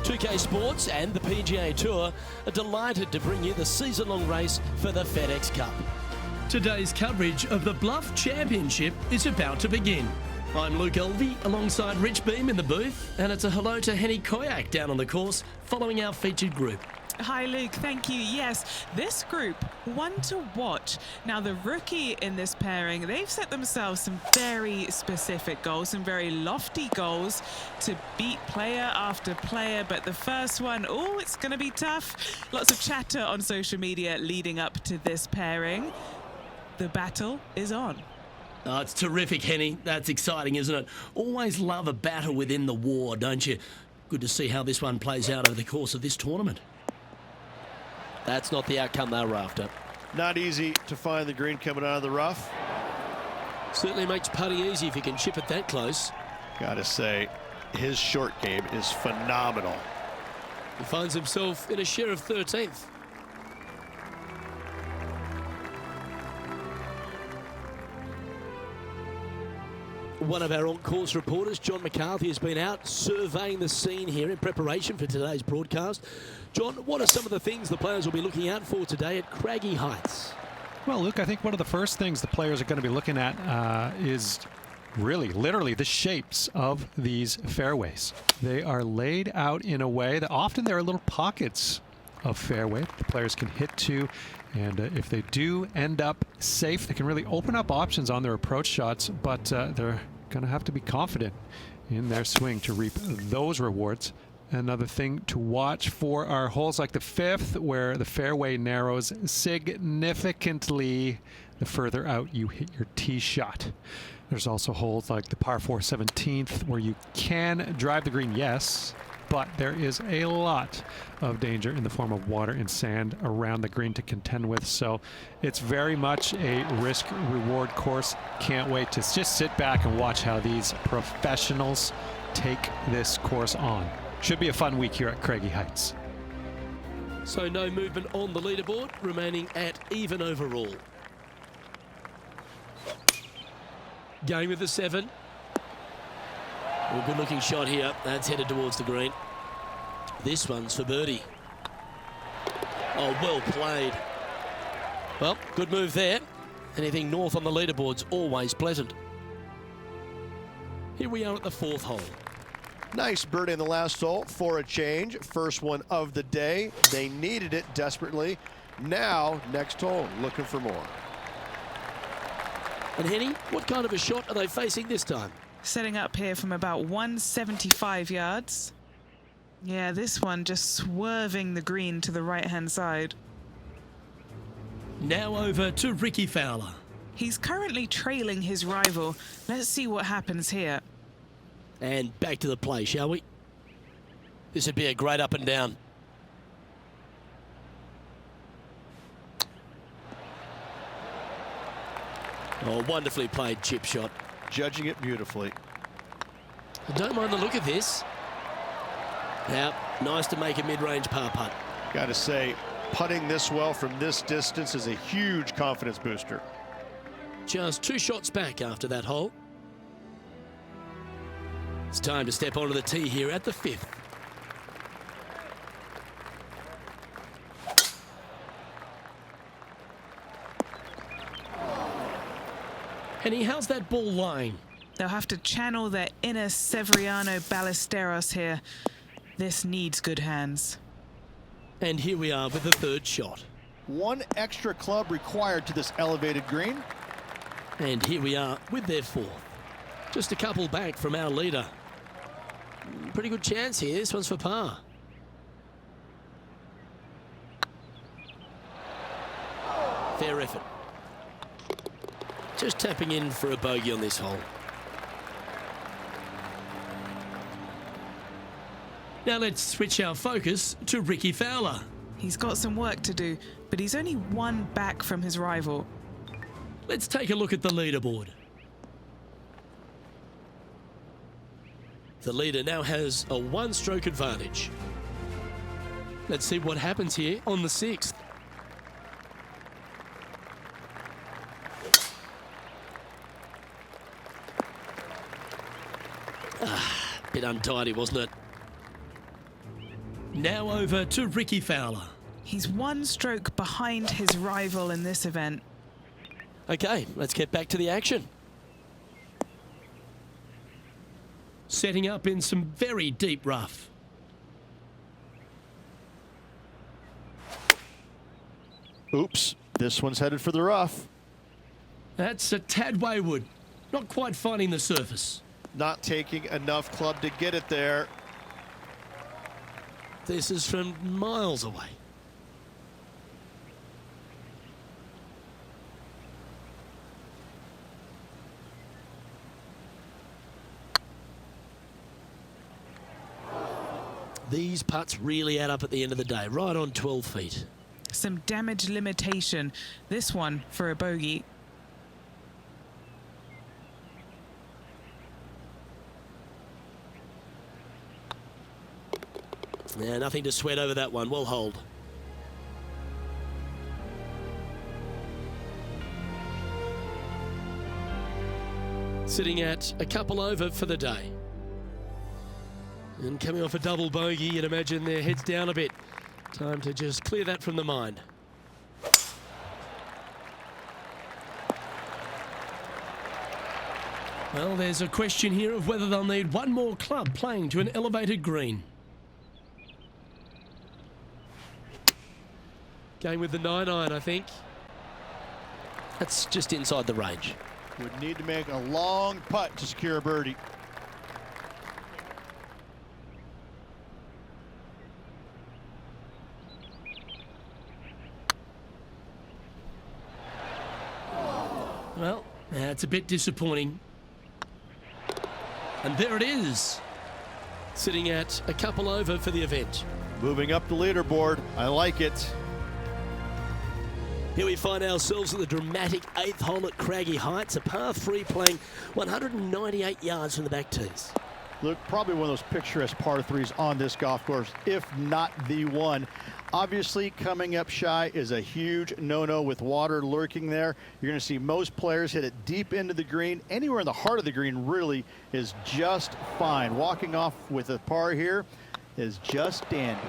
2K Sports and the PGA Tour are delighted to bring you the season-long race for the FedEx Cup. Today's coverage of the Bluff Championship is about to begin. I'm Luke Elvey alongside Rich Beam in the booth, and it's a hello to Henny Koyak down on the course following our featured group. Hi Luke, thank you. Yes, this group, one to watch. Now the rookie in this pairing, they've set themselves some very specific goals, some very lofty goals to beat player after player, but the first one, oh, it's going to be tough. Lots of chatter on social media leading up to this pairing. The battle is on. Oh, it's terrific, Henny. That's exciting, isn't it? Always love a battle within the war, don't you? Good to see how this one plays out over the course of this tournament. That's not the outcome they were after. Not easy to find the green coming out of the rough. Certainly makes putting easy if you can chip it that close. Gotta say, his short game is phenomenal. He finds himself in a share of 13th. One of our on-course reporters, John McCarthy, has been out surveying the scene here in preparation for today's broadcast. John, what are some of the things the players will be looking out for today at Craggy Heights? Well, Luke, I think one of the first things the players are going to be looking at is really, literally, the shapes of these fairways. They are laid out in a way that often there are little pockets of fairway the players can hit to, and if they do end up safe, they can really open up options on their approach shots, but they're going to have to be confident in their swing to reap those rewards. Another thing to watch for are holes like the 5th, where the fairway narrows significantly the further out you hit your tee shot. There's also holes like the par 4 17th, where you can drive the green, yes, but there is a lot of danger in the form of water and sand around the green to contend with. So it's very much a risk-reward course. Can't wait to just sit back and watch how these professionals take this course on. Should be a fun week here at Craggy Heights. So no movement on the leaderboard, remaining at even overall. Going with the 7. Well, good looking shot here. That's headed towards the green. This one's for birdie. Oh, well played. Well, good move there. Anything north on the leaderboard's always pleasant. Here we are at the 4th hole. Nice birdie in the last hole for a change. First one of the day. They needed it desperately. Now, next hole, looking for more. And Henny, what kind of a shot are they facing this time? Setting up here from about 175 yards. Yeah, this one just swerving the green to the right-hand side. Now over to Ricky Fowler. He's currently trailing his rival. Let's see what happens here. And back to the play, shall we? This would be a great up and down. Oh, wonderfully played chip shot. Judging it beautifully. I don't mind the look of this. Now, nice to make a mid-range par putt. Got to say, putting this well from this distance is a huge confidence booster. Just 2 shots back after that hole. It's time to step onto the tee here at the 5th. Henny, how's that ball lying? They'll have to channel their inner Severiano Ballesteros here. This needs good hands. And here we are with the 3rd shot. One extra club required to this elevated green. And here we are with their 4th. Just a couple back from our leader. Pretty good chance here. This one's for par. Fair effort. Just tapping in for a bogey on this hole. Now let's switch our focus to Ricky Fowler. He's got some work to do, but he's only one back from his rival. Let's take a look at the leaderboard. The leader now has a one-stroke advantage. Let's see what happens here on the 6th. Bit untidy, wasn't it? Now over to Ricky Fowler. He's one stroke behind his rival in this event. Okay, let's get back to the action. Setting up in some very deep rough. Oops, this one's headed for the rough. That's a tad wayward. Not quite finding the surface. Not taking enough club to get it there. This is from miles away. These putts really add up at the end of the day, right on 12 feet. Some damage limitation. This one for a bogey. Yeah, nothing to sweat over that one. Well hold. Sitting at a couple over for the day. And coming off a double bogey, you'd imagine their heads down a bit. Time to just clear that from the mind. Well, there's a question here of whether they'll need one more club playing to an elevated green. Going with the 9-iron, I think. That's just inside the range. Would need to make a long putt to secure a birdie. Well, that's a bit disappointing. And there it is. Sitting at a couple over for the event. Moving up the leaderboard. I like it. Here we find ourselves at the dramatic 8th hole at Craggy Heights, a par 3 playing 198 yards from the back tees. Look, probably one of those picturesque par 3s on this golf course, if not the one. Obviously, coming up shy is a huge no-no with water lurking there. You're going to see most players hit it deep into the green. Anywhere in the heart of the green really is just fine. Walking off with a par here is just dandy.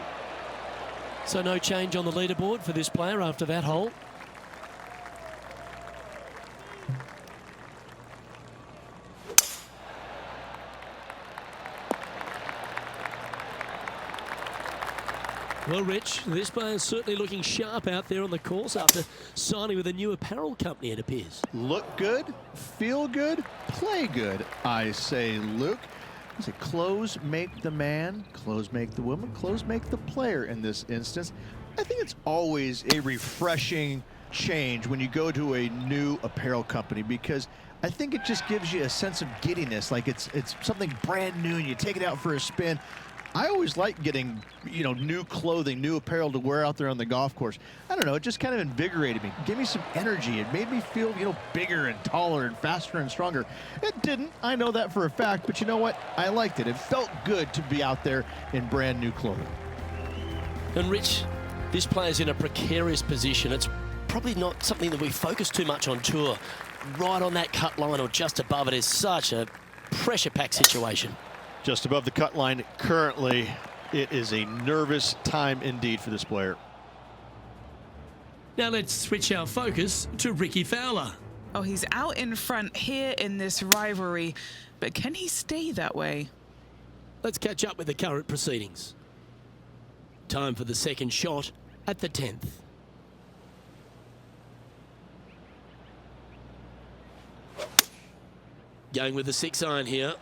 So no change on the leaderboard for this player after that hole. Well, Rich, this player is certainly looking sharp out there on the course after signing with a new apparel company, it appears. Look good, feel good, play good, I say, Luke. I say clothes make the man, clothes make the woman, clothes make the player in this instance. I think it's always a refreshing change when you go to a new apparel company, because I think it just gives you a sense of giddiness, like it's something brand new and you take it out for a spin. I always like getting, new clothing, new apparel to wear out there on the golf course. I don't know, it just kind of invigorated me. Gave me some energy. It made me feel, bigger and taller and faster and stronger. It didn't, I know that for a fact, but you know what? I liked it. It felt good to be out there in brand new clothing. And Rich, this player's in a precarious position. It's probably not something that we focus too much on tour. Right on that cut line or just above it is such a pressure-packed situation. Just above the cut line currently. It is a nervous time indeed for this player. Now let's switch our focus to Ricky Fowler. Oh, he's out in front here in this rivalry, but can he stay that way? Let's catch up with the current proceedings. Time for the second shot at the 10th. Going with the 6-iron here.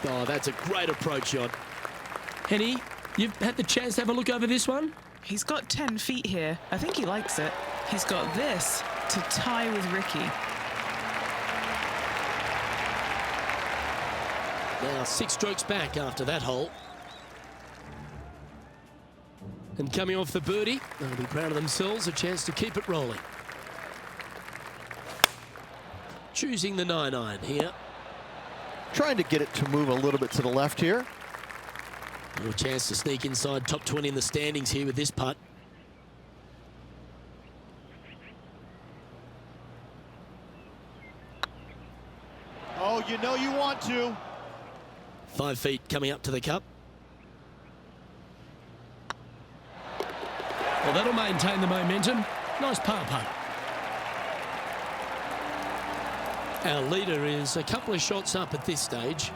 Oh, that's a great approach shot. Henny, you've had the chance to have a look over this one? He's got 10 feet here. I think he likes it. He's got this to tie with Ricky. Now 6 strokes back after that hole. And coming off the birdie, they'll be proud of themselves, a chance to keep it rolling. Choosing the 9-iron here. Trying to get it to move a little bit to the left here. Little chance to sneak inside top 20 in the standings here with this putt. Oh, you know you want to. 5 feet coming up to the cup. Well, that'll maintain the momentum. Nice par putt. Our leader is a couple of shots up at this stage.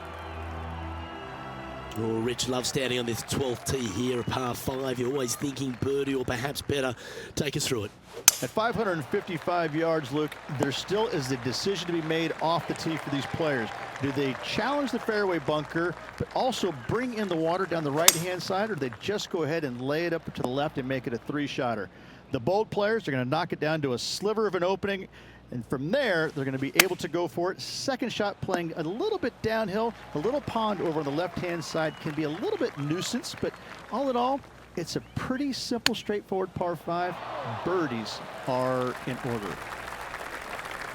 Oh, Rich loves standing on this 12th tee here, a par 5. You're always thinking birdie or perhaps better. Take us through it. At 555 yards, Luke, there still is a decision to be made off the tee for these players. Do they challenge the fairway bunker, but also bring in the water down the right-hand side, or do they just go ahead and lay it up to the left and make it a 3-shotter? The bold players are going to knock it down to a sliver of an opening, and from there, they're going to be able to go for it. Second shot playing a little bit downhill. The little pond over on the left-hand side can be a little bit nuisance, but all in all, it's a pretty simple, straightforward par 5. Birdies are in order.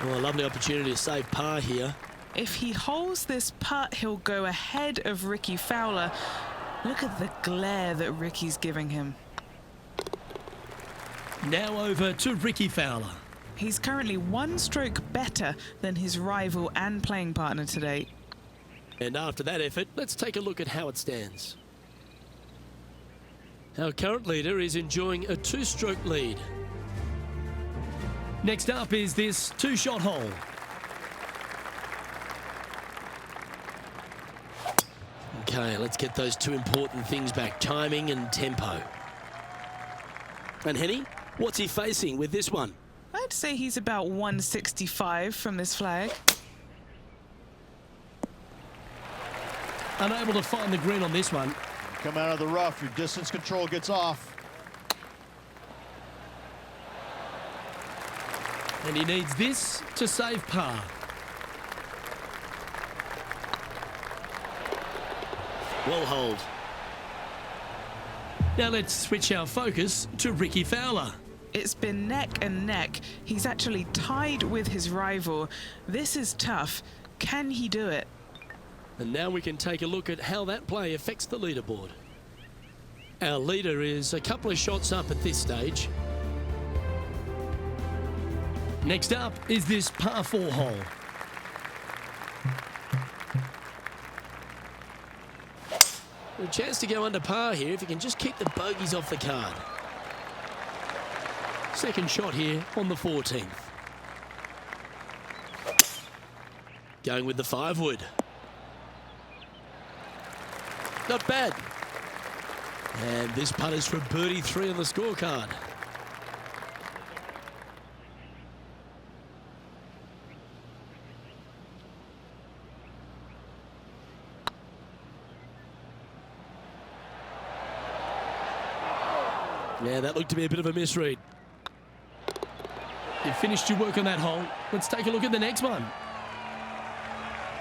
Well, a lovely opportunity to save par here. If he holds this putt, he'll go ahead of Ricky Fowler. Look at the glare that Ricky's giving him. Now over to Ricky Fowler. He's currently 1 stroke better than his rival and playing partner today. And after that effort, let's take a look at how it stands. Our current leader is enjoying a 2-stroke lead. Next up is this 2-shot hole. Okay, let's get those 2 important things back, timing and tempo. And Henny, what's he facing with this one? I'd say he's about 165 from this flag. Unable to find the green on this one. Come out of the rough, your distance control gets off. And he needs this to save par. Well hold. Now let's switch our focus to Ricky Fowler. It's been neck and neck. He's actually tied with his rival. This is tough. Can he do it? And now we can take a look at how that play affects the leaderboard. Our leader is a couple of shots up at this stage. Next up is this par 4 hole. A chance to go under par here if you can just keep the bogeys off the card. Second shot here on the 14th. Going with the 5-wood. Not bad. And this putt is for birdie 3 on the scorecard. Yeah, that looked to be a bit of a misread. You finished your work on that hole. Let's take a look at the next one.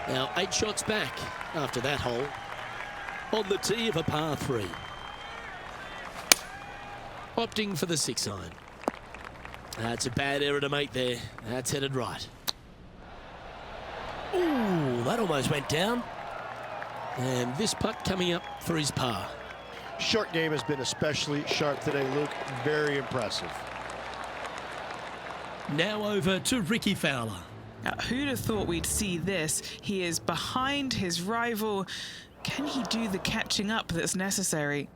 Now 8 shots back after that hole. On the tee of a par 3. Opting for the 6-iron. That's a bad error to make there. That's headed right. Ooh, that almost went down. And this putt coming up for his par. Short game has been especially sharp today, Luke. Very impressive. Now over to Ricky Fowler. Now, who'd have thought we'd see this? He is behind his rival. Can he do the catching up that's necessary?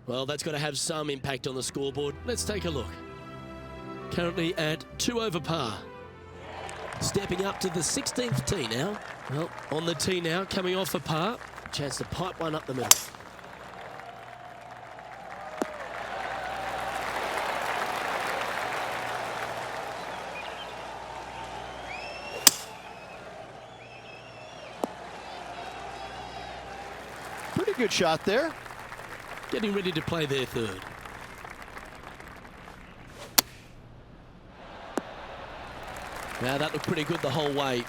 Well, that's got to have some impact on the scoreboard. Let's take a look. Currently at 2 over par. Stepping up to the 16th tee now. Well, on the tee now, coming off a par. Chance to pipe one up the middle. Pretty good shot there. Getting ready to play their 3rd. Now that looked pretty good the whole way.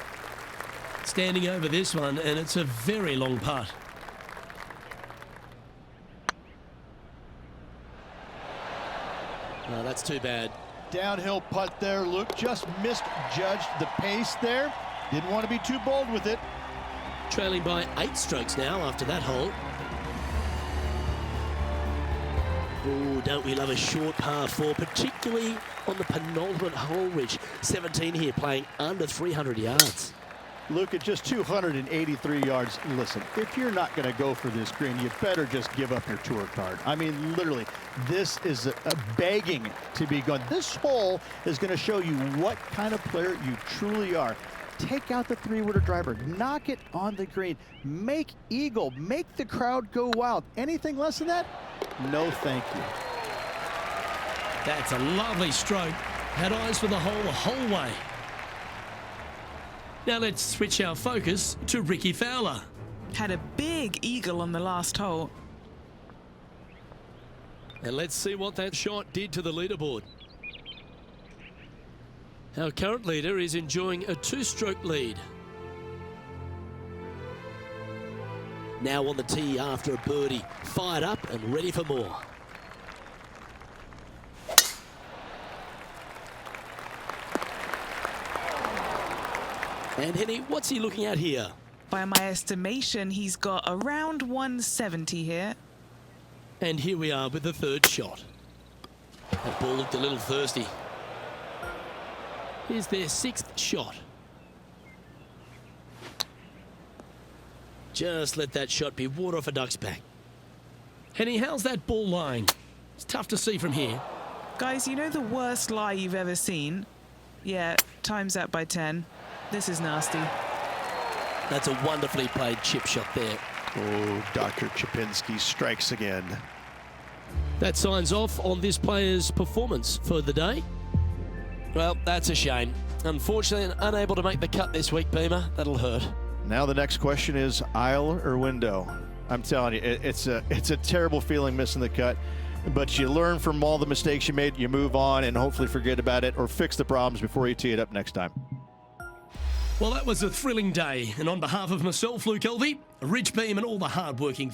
Standing over this one, and it's a very long putt. Oh, that's too bad. Downhill putt there. Luke just misjudged the pace there. Didn't want to be too bold with it. Trailing by 8 strokes now after that hole. Oh, don't we love a short par 4, particularly on the penultimate hole, Rich. 17 here, playing under 300 yards. Luke, at just 283 yards, listen, if you're not going to go for this green, you better just give up your tour card. I mean, literally, this is a begging to be gone. This hole is going to show you what kind of player you truly are. Take out the 3-wooder driver, knock it on the green, make eagle, make the crowd go wild. Anything less than that? No, thank you. That's a lovely stroke. Had eyes for the whole way. Now let's switch our focus to Ricky Fowler. Had a big eagle on the last hole. And let's see what that shot did to the leaderboard. Our current leader is enjoying a 2-stroke lead. Now on the tee after a birdie, fired up and ready for more. And Henny, what's he looking at here? By my estimation, he's got around 170 here. And here we are with the 3rd shot. That ball looked a little thirsty. Here's their 6th shot. Just let that shot be water off a duck's back. Henny, how's that ball lying? It's tough to see from here. Guys, you know the worst lie you've ever seen? Yeah, times that by 10. This is nasty. That's a wonderfully played chip shot there. Oh, Dr. Chipinski strikes again. That signs off on this player's performance for the day. Well, that's a shame. Unfortunately, unable to make the cut this week, Beamer. That'll hurt. Now the next question is aisle or window. I'm telling you, it's a terrible feeling missing the cut. But you learn from all the mistakes you made, you move on and hopefully forget about it or fix the problems before you tee it up next time. Well, that was a thrilling day. And on behalf of myself, Luke Elvey, Rich Beam and all the hard-working